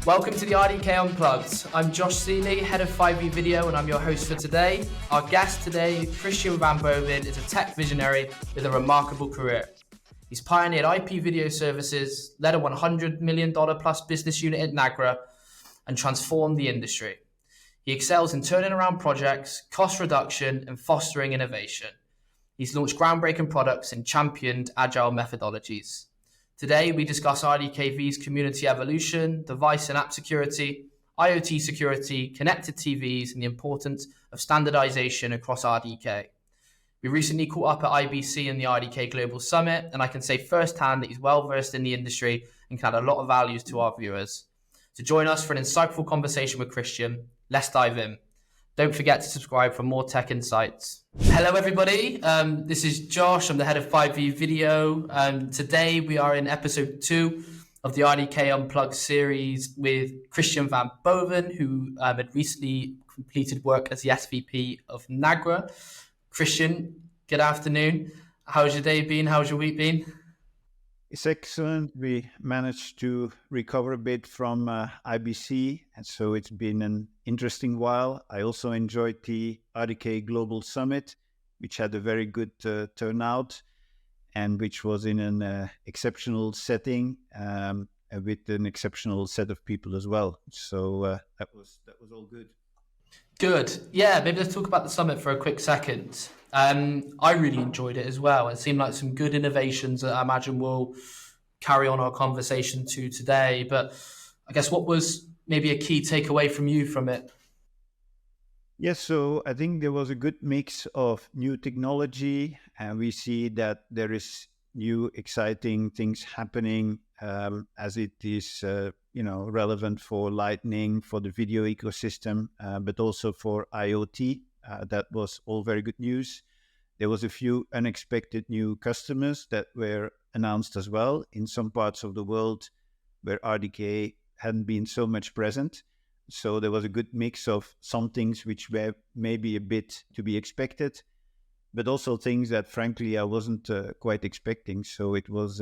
Welcome to the RDK Unplugged. I'm Josh Seeley, head of 5V Video, and I'm your host for today. Our guest today, Christian Van Boven, is a tech visionary with a remarkable career. He's pioneered IP video services, led a $100 million plus business unit at NAGRA, and transformed the industry. He excels in turning around projects, cost reduction, and fostering innovation. He's launched groundbreaking products and championed agile methodologies. Today, we discuss RDK-V's community evolution, device and app security, IoT security, connected TVs, and the importance of standardization across RDK. We recently caught up at IBC and the RDK Global Summit, and I can say firsthand that he's well-versed in the industry and can add a lot of value to our viewers. To join us for an insightful conversation with Christian, let's dive in. Don't forget to subscribe for more tech insights. Hello, everybody. This is Josh. I'm the head of 5V Video. Today, we are in episode 2 of the RDK Unplugged series with Christian Van Boven, who had recently completed work as the SVP of NAGRA. Christian, good afternoon. How's your day been? How's your week been? It's excellent. We managed to recover a bit from IBC, and so it's been an interesting while. I also enjoyed the RDK Global Summit, which had a very good turnout and which was in an exceptional setting with an exceptional set of people as well. So that was all good. Good. Yeah, maybe let's talk about the summit for a quick second. I really enjoyed it as well. It seemed like some good innovations that I imagine we'll carry on our conversation to today. But I guess what was maybe a key takeaway from you from it? Yes, so I think there was a good mix of new technology, and we see that there is new exciting things happening as it is relevant for Lightning, for the video ecosystem, but also for IoT. That was all very good news. There was a few unexpected new customers that were announced as well in some parts of the world where RDK hadn't been so much present. So there was a good mix of some things which were maybe a bit to be expected, but also things that frankly I wasn't quite expecting. So it was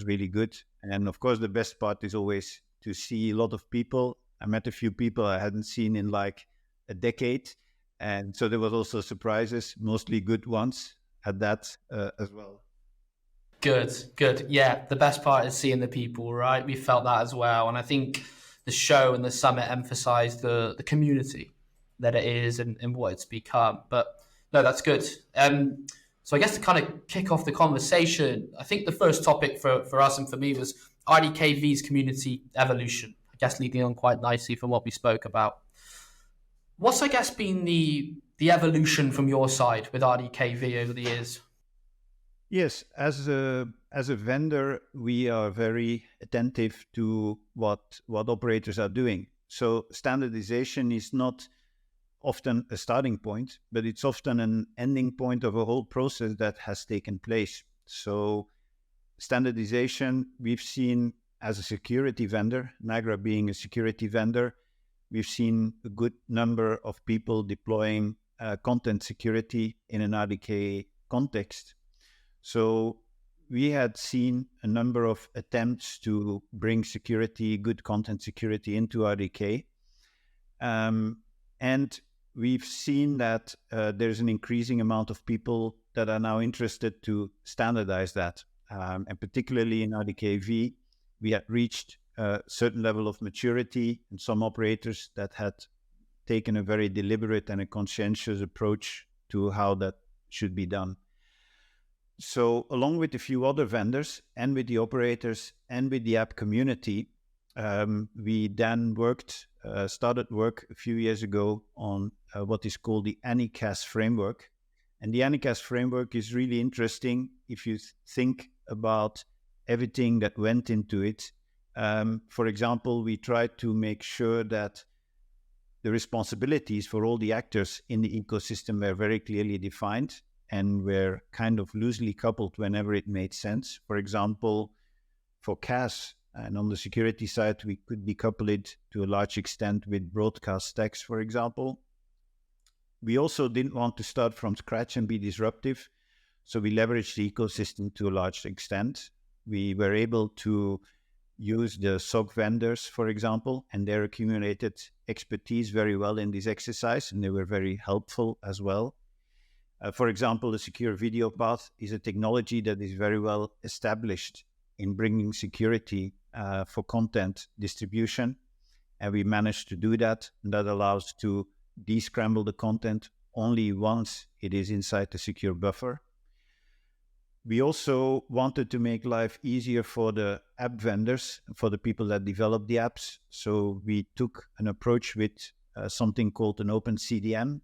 really good. And of course, the best part is always to see a lot of people. I met a few people I hadn't seen in like a decade. And so there was also surprises, mostly good ones at that as well. Good. Yeah, the best part is seeing the people, right? We felt that as well. And I think the show and the summit emphasized the community that it is and what it's become. But no, that's good. So I guess to kind of kick off the conversation, I think the first topic for us and for me was RDK-V's community evolution, I guess leading on quite nicely from what we spoke about. What's, I guess, been the evolution from your side with RDK-V over the years? Yes, as a vendor, we are very attentive to what operators are doing. So standardization is not often a starting point, but it's often an ending point of a whole process that has taken place. So standardization, we've seen as a security vendor, NAGRA being a security vendor, we've seen a good number of people deploying content security in an RDK context. So we had seen a number of attempts to bring security, good content security into RDK. And we've seen that there's an increasing amount of people that are now interested to standardize that. And particularly in RDK-V, we had reached a certain level of maturity and some operators that had taken a very deliberate and a conscientious approach to how that should be done. So along with a few other vendors and with the operators and with the app community, we then started work a few years ago on what is called the AnyCAS framework. And the AnyCAS framework is really interesting if you think about everything that went into it. For example, we tried to make sure that the responsibilities for all the actors in the ecosystem were very clearly defined and were kind of loosely coupled whenever it made sense. For example, for CAS, and on the security side, we could decouple it to a large extent with broadcast stacks, for example. We also didn't want to start from scratch and be disruptive, so we leveraged the ecosystem to a large extent. We were able to use the SOC vendors, for example, and their accumulated expertise very well in this exercise, and they were very helpful as well. For example, the secure video path is a technology that is very well established in bringing security for content distribution, and we managed to do that, and that allows to descramble the content only once it is inside the secure buffer. We also wanted to make life easier for the app vendors, for the people that develop the apps. So we took an approach with something called an open CDN,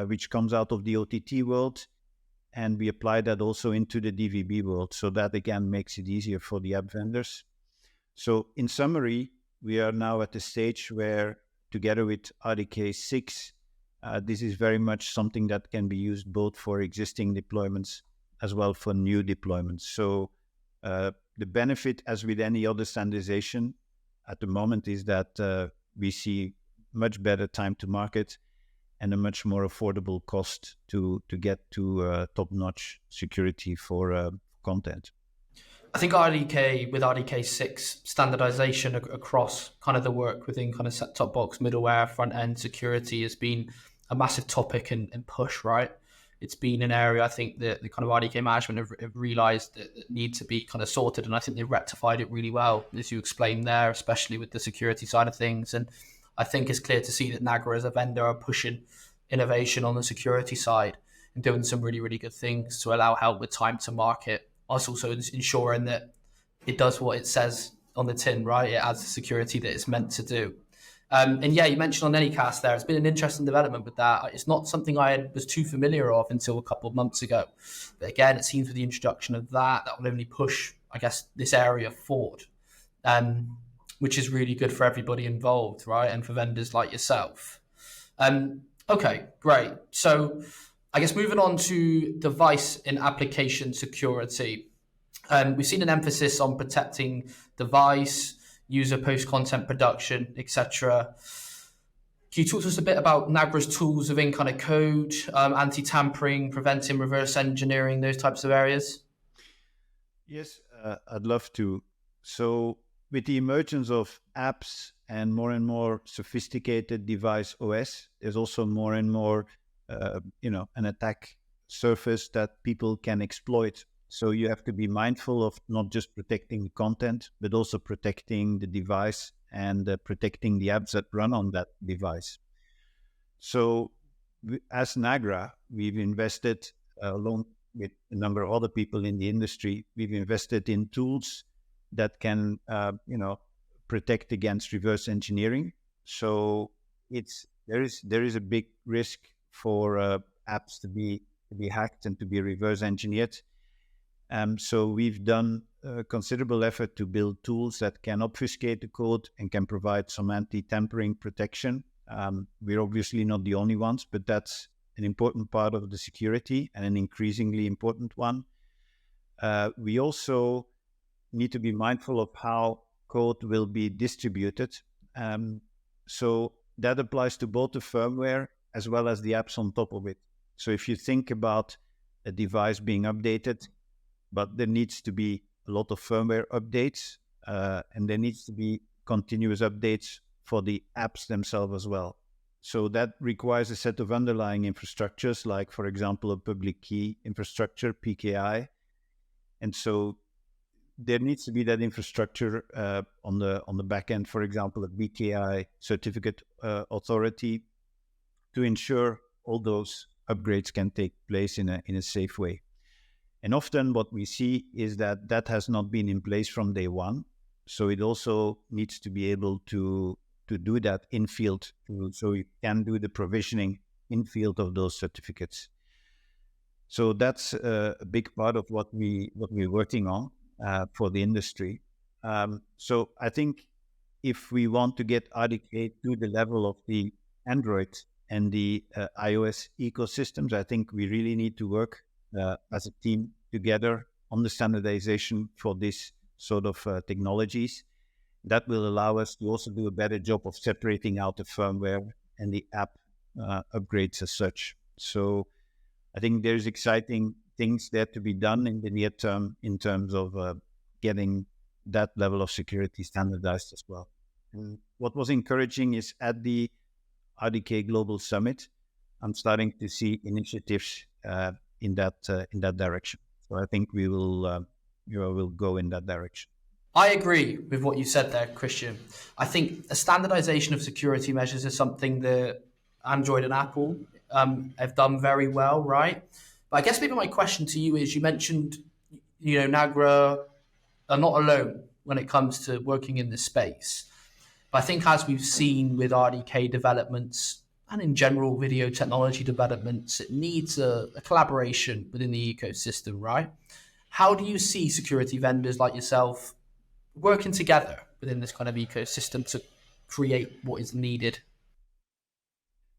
which comes out of the OTT world, and we applied that also into the DVB world. So that again makes it easier for the app vendors. So in summary, we are now at the stage where, together with RDK-6, this is very much something that can be used both for existing deployments as well for new deployments. So the benefit, as with any other standardization at the moment, is that we see much better time to market and a much more affordable cost to get to top-notch security for content. I think RDK-6 standardization across kind of the work within kind of set-top box, middleware, front-end security has been a massive topic and push, right? It's been an area I think that the kind of RDK management have realized that need to be kind of sorted, and I think they rectified it really well, as you explained there, especially with the security side of things. And I think it's clear to see that NAGRA as a vendor are pushing innovation on the security side and doing some really, really good things to allow help with time to market. Us also ensuring that it does what it says on the tin, right? It adds the security that it's meant to do. And yeah, you mentioned on Anycast there, it's been an interesting development with that. It's not something I was too familiar of until a couple of months ago. But again, it seems with the introduction of that will only push, I guess, this area forward, which is really good for everybody involved, right? And for vendors like yourself. Okay, great. So I guess moving on to device and application security. We've seen an emphasis on protecting device, user post-content production, etc. Can you talk to us a bit about NAGRA's tools within kind of code, anti-tampering, preventing reverse engineering, those types of areas? Yes, I'd love to. So with the emergence of apps and more sophisticated device OS, there's also more and more, an attack surface that people can exploit. So you have to be mindful of not just protecting the content, but also protecting the device and protecting the apps that run on that device. So as NAGRA, we've invested, along with a number of other people in the industry, we've invested in tools that can, protect against reverse engineering. So there is a big risk for apps to be hacked and to be reverse engineered. So we've done a considerable effort to build tools that can obfuscate the code and can provide some anti-tampering protection. We're obviously not the only ones, but that's an important part of the security and an increasingly important one. We also need to be mindful of how code will be distributed. So that applies to both the firmware as well as the apps on top of it. So if you think about a device being updated, but there needs to be a lot of firmware updates, and there needs to be continuous updates for the apps themselves as well. So that requires a set of underlying infrastructures, like, for example, a public key infrastructure, PKI. And so there needs to be that infrastructure on the back end, for example, a BKI certificate authority, to ensure all those upgrades can take place in a safe way. And often what we see is that has not been in place from day one. So it also needs to be able to do that in field, so you can do the provisioning in field of those certificates. So that's a big part of what we're working on for the industry. So I think if we want to get RDK to the level of the Android and the iOS ecosystems, I think we really need to work as a team together on the standardization for this sort of technologies. That will allow us to also do a better job of separating out the firmware and the app upgrades as such. So I think there's exciting things there to be done in the near term in terms of getting that level of security standardized as well. And what was encouraging is at the RDK Global Summit, I'm starting to see initiatives in that direction. So I think we will go in that direction. I agree with what you said there, Christian. I think a standardization of security measures is something that Android and Apple have done very well, right? But I guess maybe my question to you is: you mentioned, NAGRA are not alone when it comes to working in this space. But I think as we've seen with RDK developments and in general video technology developments, it needs a collaboration within the ecosystem, right? How do you see security vendors like yourself working together within this kind of ecosystem to create what is needed?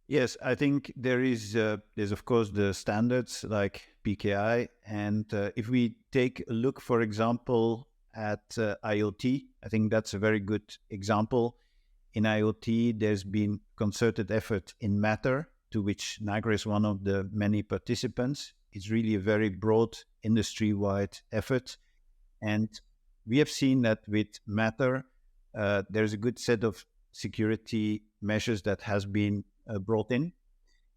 Yes, I think there's of course the standards like PKI, and if we take a look, for example, at IoT, I think that's a very good example. In IoT, there's been concerted effort in Matter, to which NAGRA is one of the many participants. It's really a very broad industry-wide effort, and we have seen that with Matter, there's a good set of security measures that has been brought in.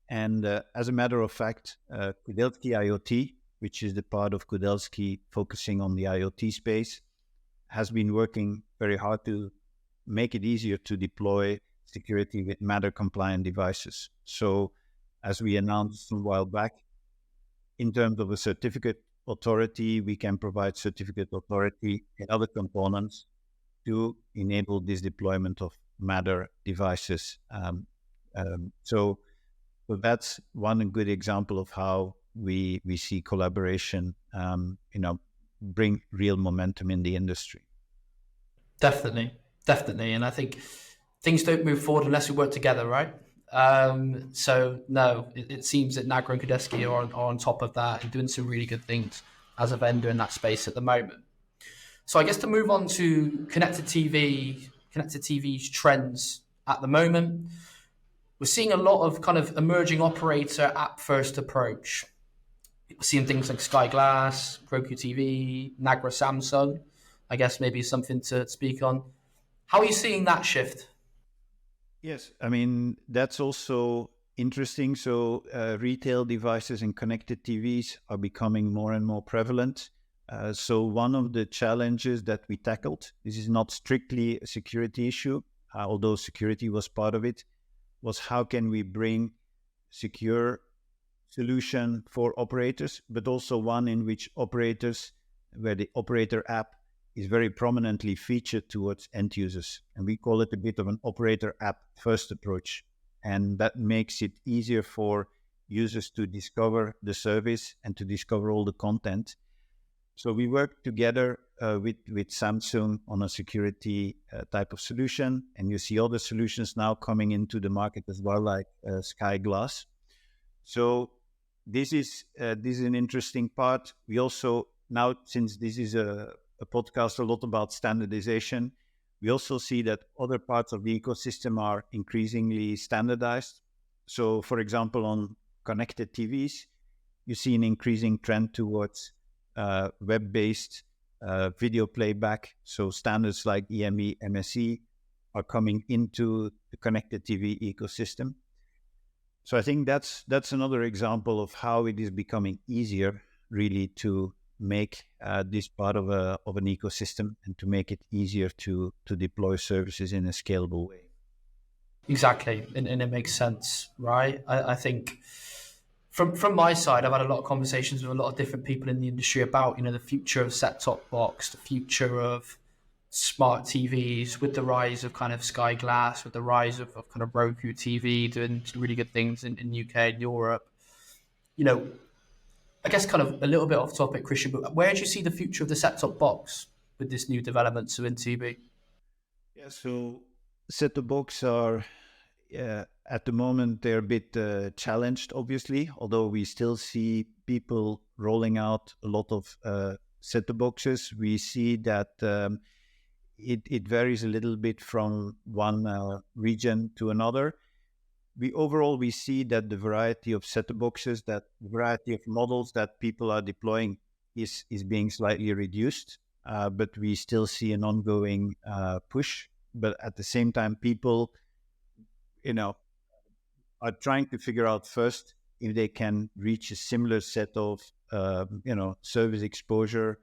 And as a matter of fact, Kudelski IoT, which is the part of Kudelski focusing on the IoT space, has been working very hard to make it easier to deploy security with Matter compliant devices. So as we announced a while back, in terms of a certificate authority, we can provide certificate authority in other components to enable this deployment of Matter devices. So that's one good example of how we see collaboration, bring real momentum in the industry. Definitely. And I think things don't move forward unless we work together, right? So no, it seems that NAGRA and Kudelski are on top of that and doing some really good things as a vendor in that space at the moment. So I guess to move on to connected TV's trends at the moment, we're seeing a lot of kind of emerging operator app first approach. We're seeing things like Sky Glass, Roku TV, NAGRA, Samsung. I guess maybe something to speak on. How are you seeing that shift? Yes, I mean, that's also interesting. So retail devices and connected TVs are becoming more and more prevalent. So one of the challenges that we tackled, this is not strictly a security issue, although security was part of it, was how can we bring secure solution for operators, but also one in which operators, where the operator app is very prominently featured towards end users. And we call it a bit of an operator app first approach. And that makes it easier for users to discover the service and to discover all the content. So we work together with Samsung on a security type of solution. And you see other solutions now coming into the market as well, like Sky Glass. So this is an interesting part. We also, now since this is a podcast a lot about standardization, we also see that other parts of the ecosystem are increasingly standardized. So for example, on connected TVs, you see an increasing trend towards web-based video playback. So standards like EME, MSE are coming into the connected TV ecosystem. So I think that's another example of how it is becoming easier really to make this part of an ecosystem and to make it easier to deploy services in a scalable way. Exactly, and it makes sense, right? I think from my side, I've had a lot of conversations with a lot of different people in the industry about the future of set-top box, the future of smart TVs, with the rise of kind of Sky Glass, with the rise of kind of Roku TV doing some really good things in UK and Europe. I guess kind of a little bit off topic, Christian, but where do you see the future of the set-top box with this new developments in TV? Yeah, so set-top box are, at the moment, they're a bit challenged, obviously, although we still see people rolling out a lot of set-top boxes. We see that it varies a little bit from one region to another. We see that the variety of set-top boxes, that variety of models that people are deploying is being slightly reduced. but we still see an ongoing push. But at the same time, people, are trying to figure out first if they can reach a similar set of, service exposure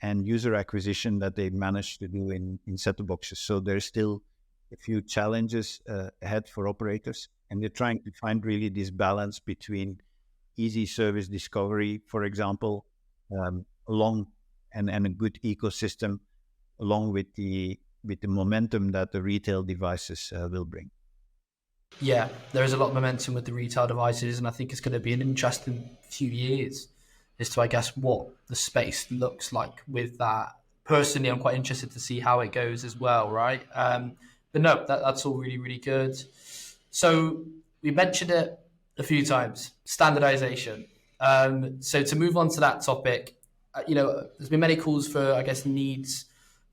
and user acquisition that they managed to do in set-top boxes. So there's still a few challenges ahead for operators, and they're trying to find really this balance between easy service discovery, for example, along and a good ecosystem, along with the momentum that the retail devices will bring. Yeah, there is a lot of momentum with the retail devices, and I think it's going to be an interesting few years as to, I guess, what the space looks like with that. Personally, I'm quite interested to see how it goes as well, right? But no, that's all really, really good. So we mentioned it a few times, standardization. So to move on to that topic, there's been many calls for, I guess, needs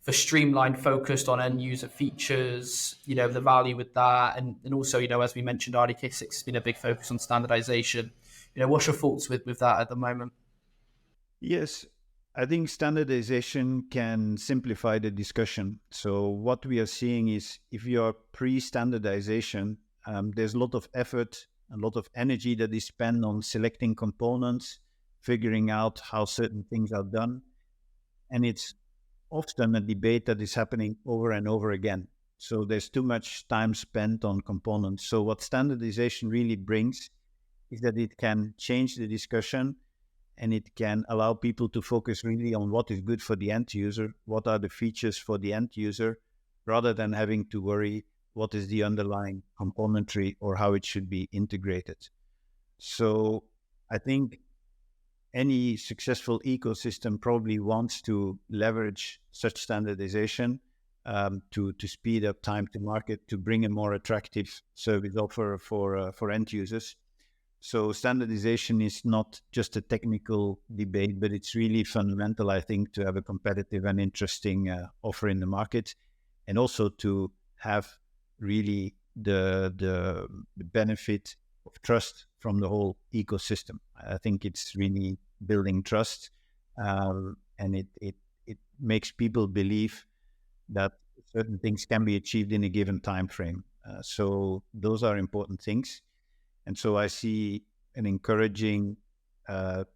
for streamlined, focused on end user features, the value with that. And also, as we mentioned, RDK-6 has been a big focus on standardization. What's your thoughts with that at the moment? Yes, I think standardization can simplify the discussion. So what we are seeing is if you are pre-standardization, there's a lot of effort, a lot of energy that is spent on selecting components, figuring out how certain things are done. And it's often a debate that is happening over and over again. So there's too much time spent on components. So what standardization really brings is that it can change the discussion, and it can allow people to focus really on what is good for the end user, what are the features for the end user, rather than having to worry what is the underlying componentry or how it should be integrated. So I think any successful ecosystem probably wants to leverage such standardization to speed up time to market, to bring a more attractive service offer for end users. So standardization is not just a technical debate, but it's really fundamental, I think, to have a competitive and interesting offer in the market, and also to have really the benefit of trust from the whole ecosystem. I think it's really building trust, and it makes people believe that certain things can be achieved in a given time frame. So those are important things. And so I see an encouraging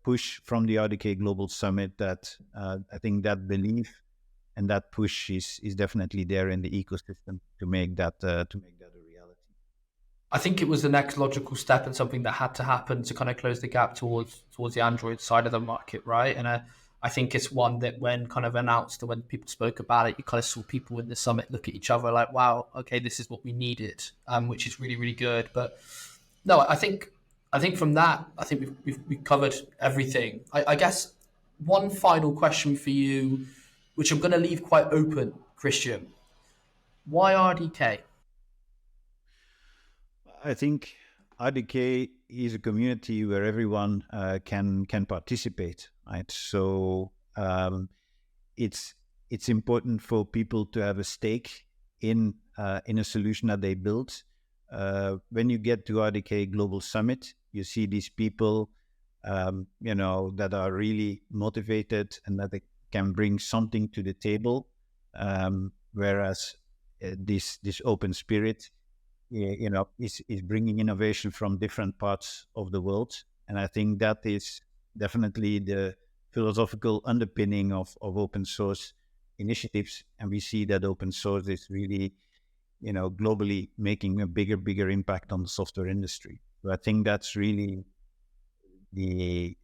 push from the RDK Global Summit that I think that belief and that push is definitely there in the ecosystem to make that a reality. I think it was the next logical step and something that had to happen to kind of close the gap towards the Android side of the market, right? And I think it's one that when kind of announced and when people spoke about it, you kind of saw people in the summit look at each other like, wow, okay, this is what we needed, which is really, really good. But no, I think from that, I think we've covered everything. I guess one final question for you, which I'm going to leave quite open, Christian. Why RDK? I think RDK is a community where everyone can participate, right? So it's important for people to have a stake in a solution that they build. When you get to RDK Global Summit, you see these people, that are really motivated and that they can bring something to the table. Whereas this open spirit, is bringing innovation from different parts of the world. And I think that is definitely the philosophical underpinning of open source initiatives. And we see that open source is really, globally making a bigger impact on the software industry. So I think that's really the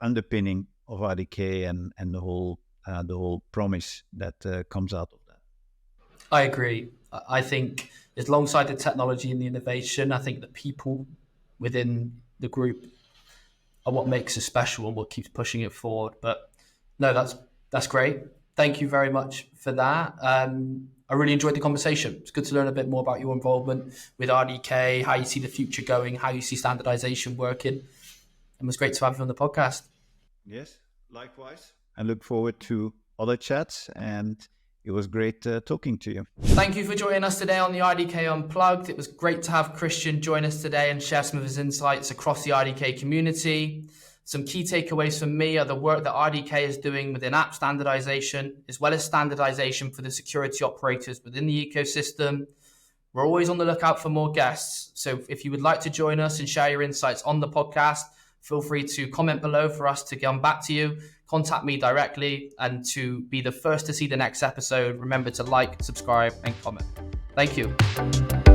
underpinning of RDK and the whole promise that comes out of that. I agree. I think alongside the technology and the innovation, I think the people within the group are what makes it special and what keeps pushing it forward. But no, that's great. Thank you very much for that. I really enjoyed the conversation. It's good to learn a bit more about your involvement with RDK, how you see the future going, how you see standardization working. It was great to have you on the podcast. Yes, likewise. I look forward to other chats, and it was great talking to you. Thank you for joining us today on the RDK Unplugged. It was great to have Christian join us today and share some of his insights across the RDK community. Some key takeaways from me are the work that RDK is doing within app standardization, as well as standardization for the security operators within the ecosystem. We're always on the lookout for more guests. So if you would like to join us and share your insights on the podcast, feel free to comment below for us to come back to you. Contact me directly, and to be the first to see the next episode, remember to like, subscribe, and comment. Thank you.